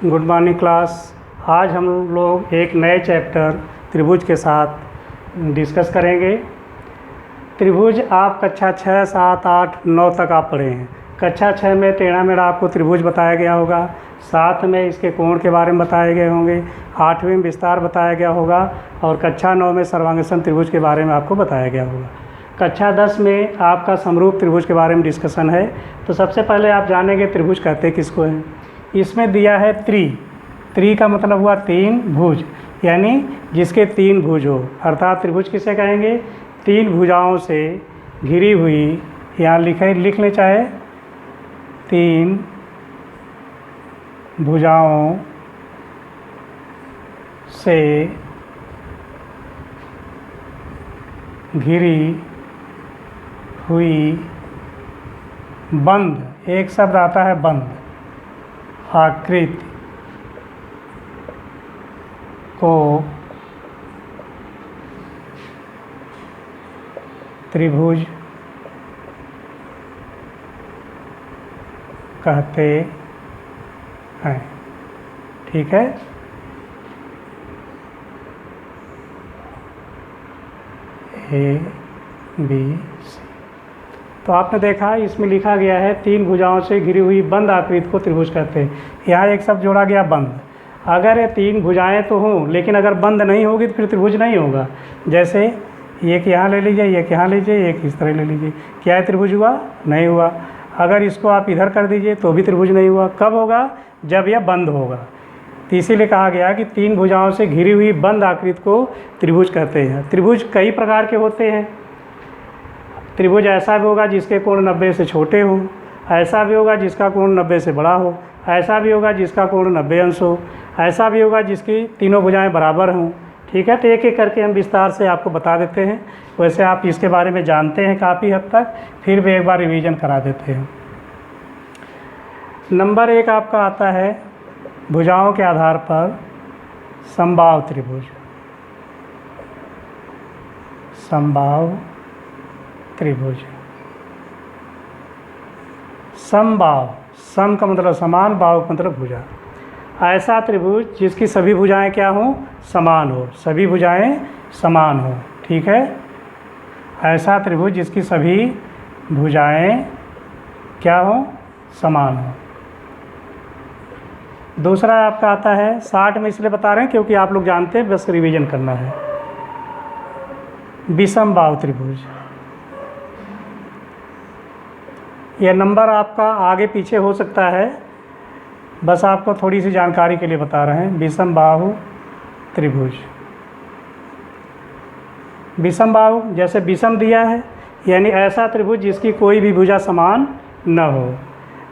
Good morning class. आज हम लोग एक नए चैप्टर त्रिभुज के साथ डिस्कस करेंगे। त्रिभुज आप कक्षा 6, 7, 8, 9 तक आप पढ़े हैं। कक्षा 6 में टेढ़ा मेढ़ा आपको त्रिभुज बताया गया होगा, 7 में इसके कोण के बारे में बताए गए होंगे, 8वीं में विस्तार बताया गया होगा और कक्षा 9 में सर्वांगसम त्रिभुज के बारे में आपको बताया गया होगा। कक्षा 10 में आपका समरूप त्रिभुज के बारे में डिस्कशन है। तो सबसे पहले आप जानेंगे त्रिभुज कहते किसको हैं। इसमें दिया है त्रि का मतलब हुआ 3 भुज, यानी जिसके 3 भुज हो, अर्थात त्रिभुज किसे कहेंगे? 3 भुजाओं से घिरी हुई, यहाँ लिख ले चाहे 3 भुजाओं से घिरी हुई बंद, एक शब्द आता है बंद, आकृति को त्रिभुज कहते हैं। ठीक है, ए बी सी। तो आपने देखा इसमें लिखा गया है 3 भुजाओं से घिरी हुई बंद आकृति को त्रिभुज कहते हैं। यहाँ एक शब्द जोड़ा गया बंद। अगर ये 3 भुजाएं तो हों, लेकिन अगर बंद नहीं होगी तो फिर त्रिभुज नहीं होगा। जैसे एक यहाँ ले लीजिए, एक यहाँ लीजिए, एक इस तरह ले लीजिए, क्या है त्रिभुज हुआ? नहीं हुआ। अगर इसको आप इधर कर दीजिए तो भी त्रिभुज नहीं हुआ। कब होगा? जब यह बंद होगा। तो इसीलिए कहा गया कि 3 भुजाओं से घिरी हुई बंद आकृति को त्रिभुज कहते हैं। त्रिभुज कई प्रकार के होते हैं। त्रिभुज ऐसा भी होगा जिसके कोण 90 से छोटे हों, ऐसा भी होगा जिसका कोण 90 से बड़ा हो, ऐसा भी होगा जिसका कोण 90 अंश हो, ऐसा भी होगा जिसकी तीनों भुजाएं बराबर हों। ठीक है, तो एक एक करके हम विस्तार से आपको बता देते हैं। वैसे आप इसके बारे में जानते हैं काफ़ी हद तक, फिर भी एक बार रिवीजन करा देते हैं। नंबर 1 आपका आता है भुजाओं के आधार पर समबाहु त्रिभुज। समबाहु त्रिभुज, समबाहु, सम का मतलब समान, बाहु का मतलब भुजा। ऐसा त्रिभुज जिसकी सभी भुजाएं क्या हों? समान हो, सभी भुजाएं समान हो। ठीक है, ऐसा त्रिभुज जिसकी सभी भुजाएं क्या हो? समान हो। दूसरा आपका आता है, 60 में इसलिए बता रहे हैं क्योंकि आप लोग जानते हैं, बस रिवीजन करना है। विषम बाहु त्रिभुज। यह नंबर आपका आगे पीछे हो सकता है, बस आपको थोड़ी सी जानकारी के लिए बता रहे हैं। विषम बाहु त्रिभुज। विषम बाहु, जैसे विषम दिया है यानी ऐसा त्रिभुज जिसकी कोई भी भुजा समान न हो।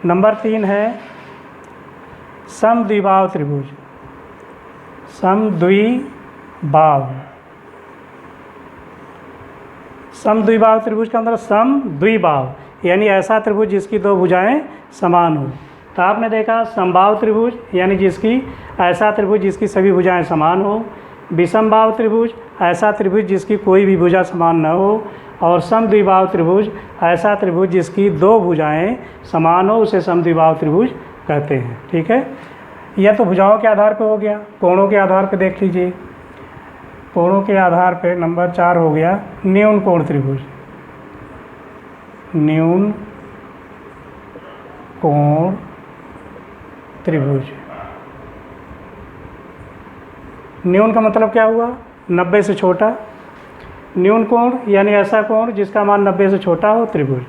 नंबर 3 है समद्विबाहु त्रिभुज। समद्विबाहु, समद्विबाहु त्रिभुज का मतलब समद्विबाहु, यानी ऐसा त्रिभुज जिसकी 2 भुजाएं समान हो। तो आपने देखा समबाहु त्रिभुज यानी जिसकी, ऐसा त्रिभुज जिसकी सभी भुजाएं समान हो। विषम बाहु त्रिभुज, ऐसा त्रिभुज जिसकी कोई भी भुजा समान न हो। और समद्विबाहु त्रिभुज, ऐसा त्रिभुज जिसकी 2 भुजाएं समान हो, उसे समद्विबाहु त्रिभुज कहते हैं। ठीक है, यह तो भुजाओं के आधार पर हो गया। कोणों के आधार पर देख लीजिए। कोणों के आधार पर नंबर 4 हो गया न्यून कोण त्रिभुज। न्यून कोण त्रिभुज। न्यून का मतलब क्या हुआ? 90 से छोटा। न्यून कोण यानी ऐसा कोण जिसका मान 90 से छोटा हो, त्रिभुज।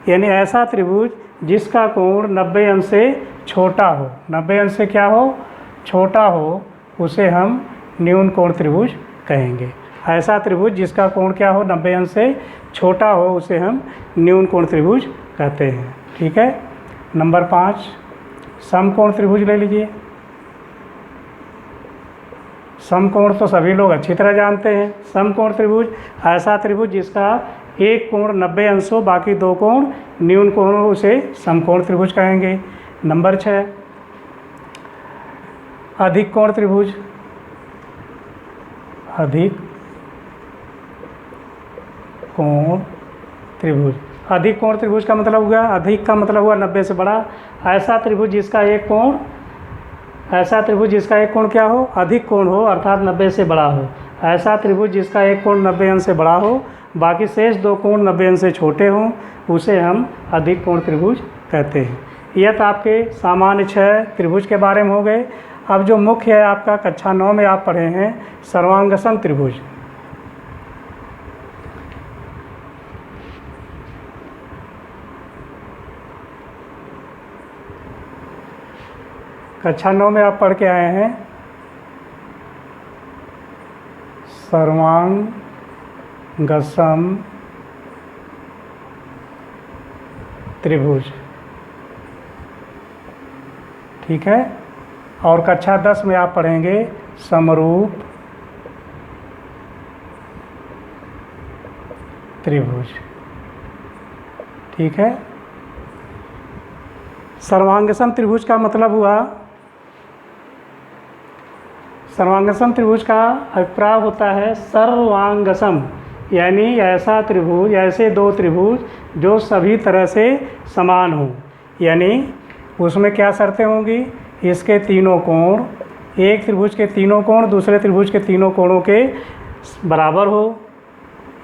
यानी ऐसा त्रिभुज जिसका कोण 90 अंश से छोटा हो। 90 अंश से क्या हो? छोटा हो, उसे हम न्यून कोण त्रिभुज कहेंगे। ऐसा त्रिभुज जिसका कोण क्या हो? 90 अंश से छोटा हो, उसे हम न्यून कोण त्रिभुज कहते हैं। ठीक है, नंबर 5 समकोण त्रिभुज ले लीजिए। समकोण तो सभी लोग अच्छी तरह जानते हैं। समकोण त्रिभुज, ऐसा त्रिभुज जिसका एक कोण 90 अंश हो, बाकी 2 कोण न्यून कोण हो, उसे समकोण त्रिभुज कहेंगे। नंबर 6 अधिक कोण त्रिभुज। अधिक कोण त्रिभुज, अधिक कोण त्रिभुज का मतलब हुआ, अधिक का मतलब हुआ 90 से बड़ा। ऐसा त्रिभुज जिसका एक कोण ऐसा त्रिभुज जिसका एक कोण क्या हो, अधिक कोण हो अर्थात 90 से बड़ा हो। ऐसा त्रिभुज जिसका एक कोण 90 अंश से बड़ा हो, बाकी शेष दो कोण 90 अंश से छोटे हों, उसे हम अधिक कोण त्रिभुज कहते हैं। यह तो आपके सामान्य 6 त्रिभुज के बारे में हो गए। अब जो मुख्य है आपका कक्षा 9 में आप पढ़े हैं सर्वांगसम त्रिभुज। कक्षा 9 में आप पढ़ के आए हैं सर्वांगसम त्रिभुज, ठीक है। और कक्षा 10 में आप पढ़ेंगे समरूप त्रिभुज, ठीक है। सर्वांगसम त्रिभुज का मतलब हुआ, सर्वांगसम त्रिभुज का अभिप्राय होता है सर्वांगसम, यानी ऐसा त्रिभुज, ऐसे दो त्रिभुज जो सभी तरह से समान हों। यानी उसमें क्या शर्तें होंगी, इसके तीनों कोण, एक त्रिभुज के तीनों कोण दूसरे त्रिभुज के तीनों कोणों के बराबर हो,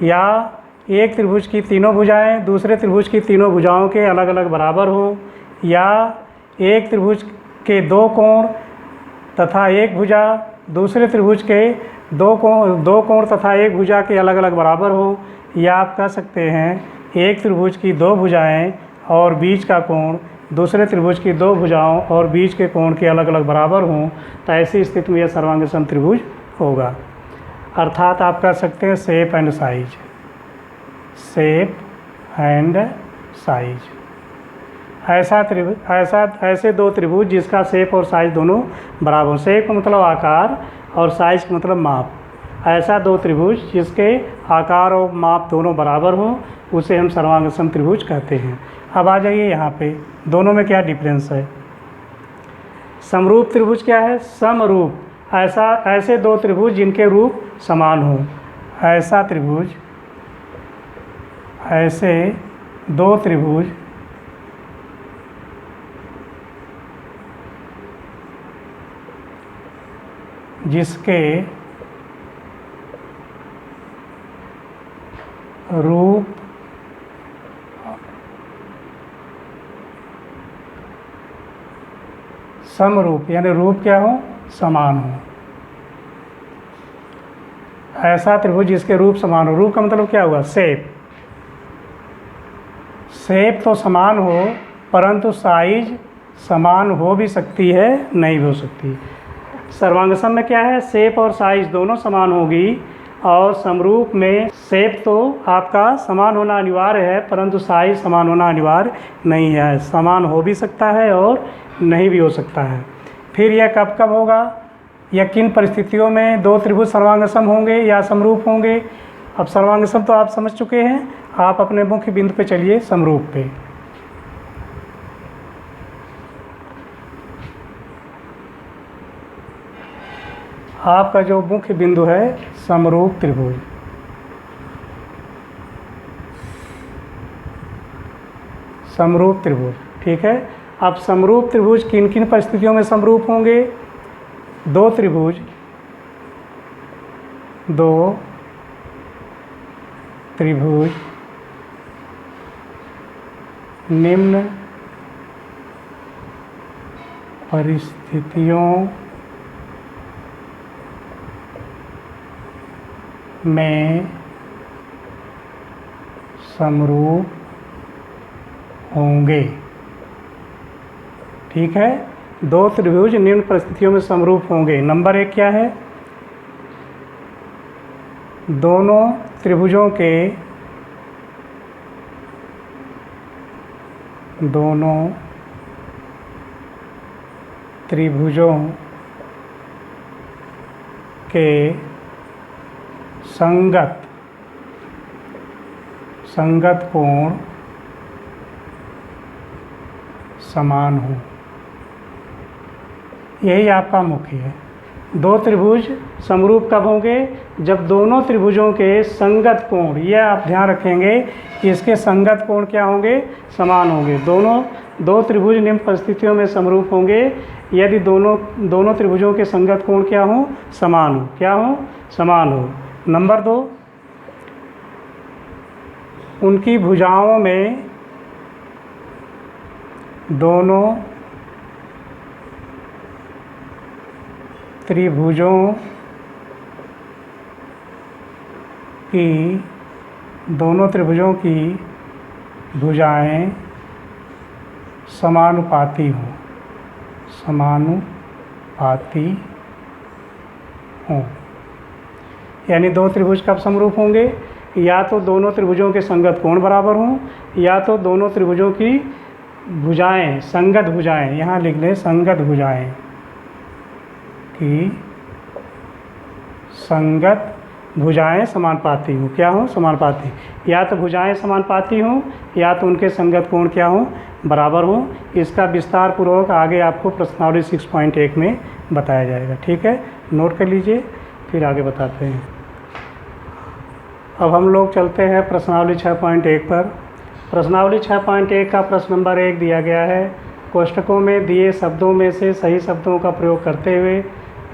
या एक त्रिभुज की तीनों भुजाएं दूसरे त्रिभुज की तीनों भुजाओं के अलग अलग बराबर हो, या एक त्रिभुज के दो कोण तथा एक भुजा दूसरे त्रिभुज के दो कोण तथा एक भुजा के अलग अलग बराबर हो, या आप कह सकते हैं एक त्रिभुज की दो भुजाएं और बीच का कोण दूसरे त्रिभुज की दो भुजाओं और बीच के कोण के अलग अलग बराबर हों, तो ऐसी स्थिति में यह सर्वांगसम त्रिभुज होगा। अर्थात आप कह सकते हैं shape and size, shape and size. ऐसे दो त्रिभुज जिसका शेप और साइज दोनों बराबर, शेप का मतलब आकार और साइज का मतलब माप। ऐसा दो त्रिभुज जिसके आकार और माप दोनों बराबर हो, उसे हम सर्वांगसम त्रिभुज कहते हैं। अब आ जाइए यहाँ पे, दोनों में क्या डिफरेंस है। समरूप त्रिभुज क्या है, समरूप, ऐसे दो त्रिभुज जिनके रूप समान हो। ऐसा त्रिभुज, ऐसे दो त्रिभुज जिसके रूप समरूप, यानी रूप क्या हो, समान हो। ऐसा त्रिभुज जिसके रूप समान हो, रूप का मतलब क्या हुआ, शेप। शेप तो समान हो परंतु साइज समान हो भी सकती है, नहीं भी हो सकती। सर्वांगसम में क्या है, शेप और साइज दोनों समान होगी, और समरूप में शेप तो आपका समान होना अनिवार्य है परंतु साइज समान होना अनिवार्य नहीं है। समान हो भी सकता है और नहीं भी हो सकता है। फिर यह कब कब होगा, या किन परिस्थितियों में दो त्रिभुज सर्वांगसम होंगे या समरूप होंगे। अब सर्वांगसम तो आप समझ चुके हैं, आप अपने मुख्य बिंदु पे चलिए समरूप पे। आपका जो मुख्य बिंदु है समरूप त्रिभुज, समरूप त्रिभुज, ठीक है। अब समरूप त्रिभुज किन किन परिस्थितियों में समरूप होंगे, दो त्रिभुज निम्न परिस्थितियों में समरूप होंगे, ठीक है। दो त्रिभुज निम्न परिस्थितियों में समरूप होंगे। नंबर 1 क्या है, दोनों त्रिभुजों के संगत कोण समान हो। यही आपका मुख्य है। दो त्रिभुज समरूप कब होंगे? जब दोनों त्रिभुजों के संगत कोण, यह आप ध्यान रखेंगे कि इसके संगत कोण क्या होंगे? समान होंगे। दो त्रिभुज निम्न परिस्थितियों में समरूप होंगे यदि दोनों त्रिभुजों के संगत कोण क्या हों? समान हो। क्या हो? समान हो। नंबर 2, उनकी भुजाओं में दोनों त्रिभुजों की भुजाएं समानुपाती हों। यानी दो त्रिभुज कब समरूप होंगे? या तो दोनों त्रिभुजों के संगत कोण बराबर हों, या तो दोनों त्रिभुजों की भुजाएं, संगत भुजाएं, यहाँ लिख लें संगत भुजाएं की संगत भुजाएं समानुपाती हों। क्या हों? समानुपाती। या तो भुजाएं समानुपाती हों या तो उनके संगत कोण क्या हों? बराबर हों। इसका विस्तार पूर्वक आगे आपको प्रश्नावली 6.1 में बताया जाएगा। ठीक है, नोट कर लीजिए, फिर आगे बताते हैं। अब हम लोग चलते हैं प्रश्नावली 6.1 पर। प्रश्नावली 6.1 का प्रश्न नंबर 1 दिया गया है। कोष्ठकों में दिए शब्दों में से सही शब्दों का प्रयोग करते हुए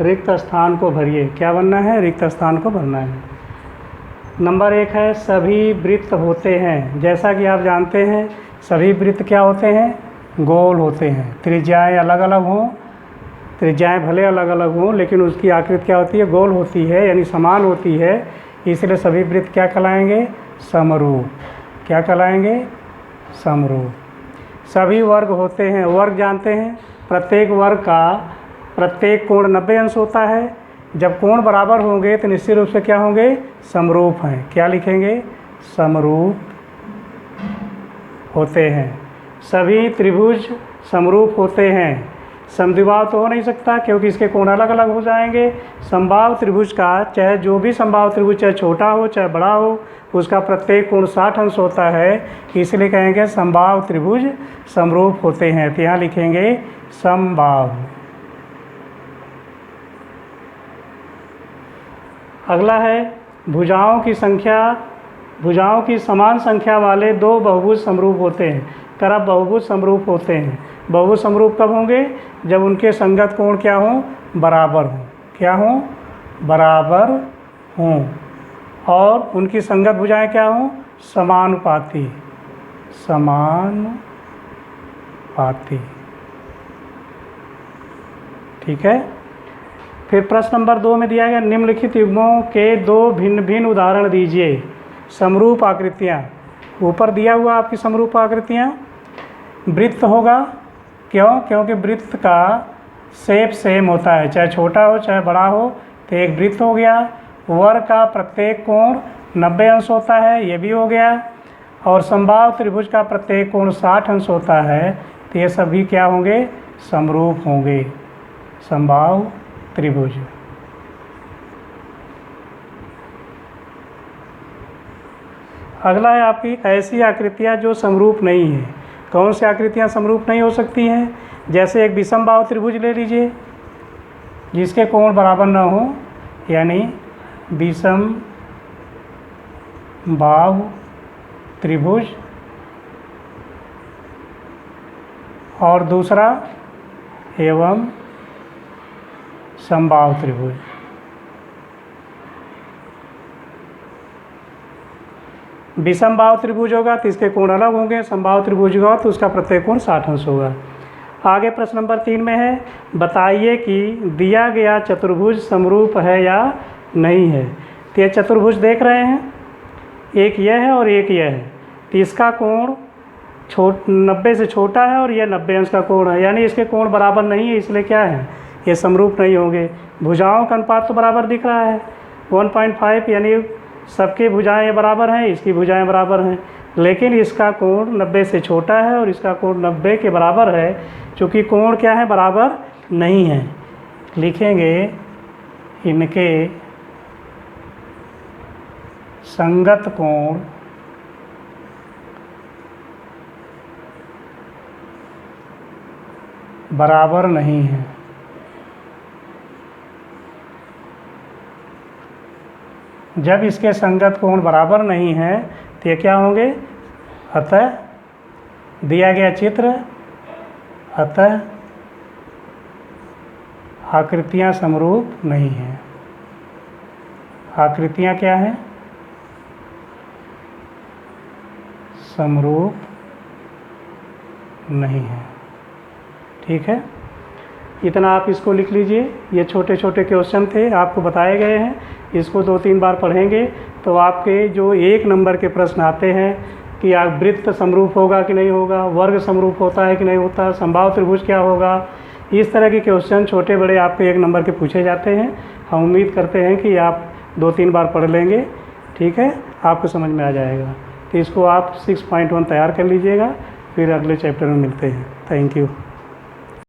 रिक्त स्थान को भरिए। क्या बनना है? रिक्त स्थान को भरना है। नंबर 1 है सभी वृत्त होते हैं। जैसा कि आप जानते हैं सभी वृत्त क्या होते हैं? गोल होते हैं। त्रिज्याएं अलग अलग हों, त्रिज्याएं भले अलग अलग हों, लेकिन उसकी आकृति क्या होती है? गोल होती है, यानी समान होती है। इसलिए सभी वृत्त क्या कहलाएंगे? समरूप। क्या कहलाएंगे? समरूप। सभी वर्ग होते हैं। वर्ग जानते हैं, प्रत्येक वर्ग का प्रत्येक कोण 90 अंश होता है। जब कोण बराबर होंगे तो निश्चित रूप से क्या होंगे? समरूप हैं। क्या लिखेंगे? समरूप होते हैं। सभी त्रिभुज समरूप होते हैं। समद्विबाहु तो हो नहीं सकता क्योंकि इसके कोण अलग अलग हो जाएंगे। समबाहु त्रिभुज का चाहे जो भी समबाहु त्रिभुज चाहे छोटा हो चाहे बड़ा हो, उसका प्रत्येक कोण 60 अंश होता है। इसलिए कहेंगे समबाहु त्रिभुज समरूप होते हैं। तो यहाँ लिखेंगे समबाहु। अगला है भुजाओं की समान संख्या वाले दो बहुभुज समरूप होते हैं। कर बहुभुज समरूप होते हैं। बहुभुज समरूप कब होंगे? जब उनके संगत कोण क्या हों? बराबर हों। क्या हों? बराबर हों। और उनकी संगत भुजाएं क्या हों? समानुपाती। ठीक है। फिर प्रश्न नंबर 2 में दिया गया निम्नलिखित युग्मों के दो भिन्न भिन्न उदाहरण दीजिए। समरूप आकृतियाँ, ऊपर दिया हुआ आपकी समरूप आकृतियाँ। वृत्त होगा, क्यों? क्योंकि वृत्त का शेप सेम होता है, चाहे छोटा हो चाहे बड़ा हो। तो एक वृत्त हो गया। वर्ग का प्रत्येक कोण 90 अंश होता है, ये भी हो गया। और समबाहु त्रिभुज का प्रत्येक कोण 60 अंश होता है। तो ये सभी क्या होंगे? समरूप होंगे। समबाहु त्रिभुज। अगला है आपकी ऐसी आकृतियाँ जो समरूप नहीं है। कौन सी आकृतियाँ समरूप नहीं हो सकती हैं? जैसे एक विषमबाहु त्रिभुज ले लीजिए जिसके कोण बराबर न हो, यानी विषमबाहु त्रिभुज। और दूसरा एवं समबाहु त्रिभुज। विषमबाहु त्रिभुज होगा तो इसके कोण अलग होंगे। समबाहु त्रिभुज होगा तो उसका प्रत्येक कोण 60 अंश होगा। आगे प्रश्न नंबर 3 में है बताइए कि दिया गया चतुर्भुज समरूप है या नहीं है। तो ये चतुर्भुज देख रहे हैं, एक यह है और एक यह है। तो इसका कोण 90 से छोटा है और यह 90 अंश का कोण है, यानी इसके कोण बराबर नहीं है, इसलिए क्या है? ये समरूप नहीं होंगे। भुजाओं का अनुपात तो बराबर दिख रहा है 1.5, यानी सबकी भुजाएं बराबर हैं, इसकी भुजाएं बराबर हैं। लेकिन इसका कोण 90 से छोटा है और इसका कोण 90 के बराबर है। चूँकि कोण क्या है? बराबर नहीं है। लिखेंगे इनके संगत कोण बराबर नहीं है। जब इसके संगत कोण बराबर नहीं है तो ये क्या होंगे? अतः दिया गया चित्र, अतः आकृतियाँ समरूप नहीं हैं। आकृतियाँ क्या हैं? समरूप नहीं है। ठीक है, इतना आप इसको लिख लीजिए। ये छोटे छोटे क्वेश्चन थे, आपको बताए गए हैं। इसको 2-3 बार पढ़ेंगे तो आपके जो 1 नंबर के प्रश्न आते हैं कि वृत्त समरूप होगा कि नहीं होगा, वर्ग समरूप होता है कि नहीं होता, समबाहु त्रिभुज क्या होगा, इस तरह के क्वेश्चन छोटे बड़े आपको 1 नंबर के पूछे जाते हैं। हम उम्मीद करते हैं कि आप 2-3 बार पढ़ लेंगे। ठीक है, आपको समझ में आ जाएगा। तो इसको आप 6.1 तैयार कर लीजिएगा, फिर अगले चैप्टर में मिलते हैं। Thank you.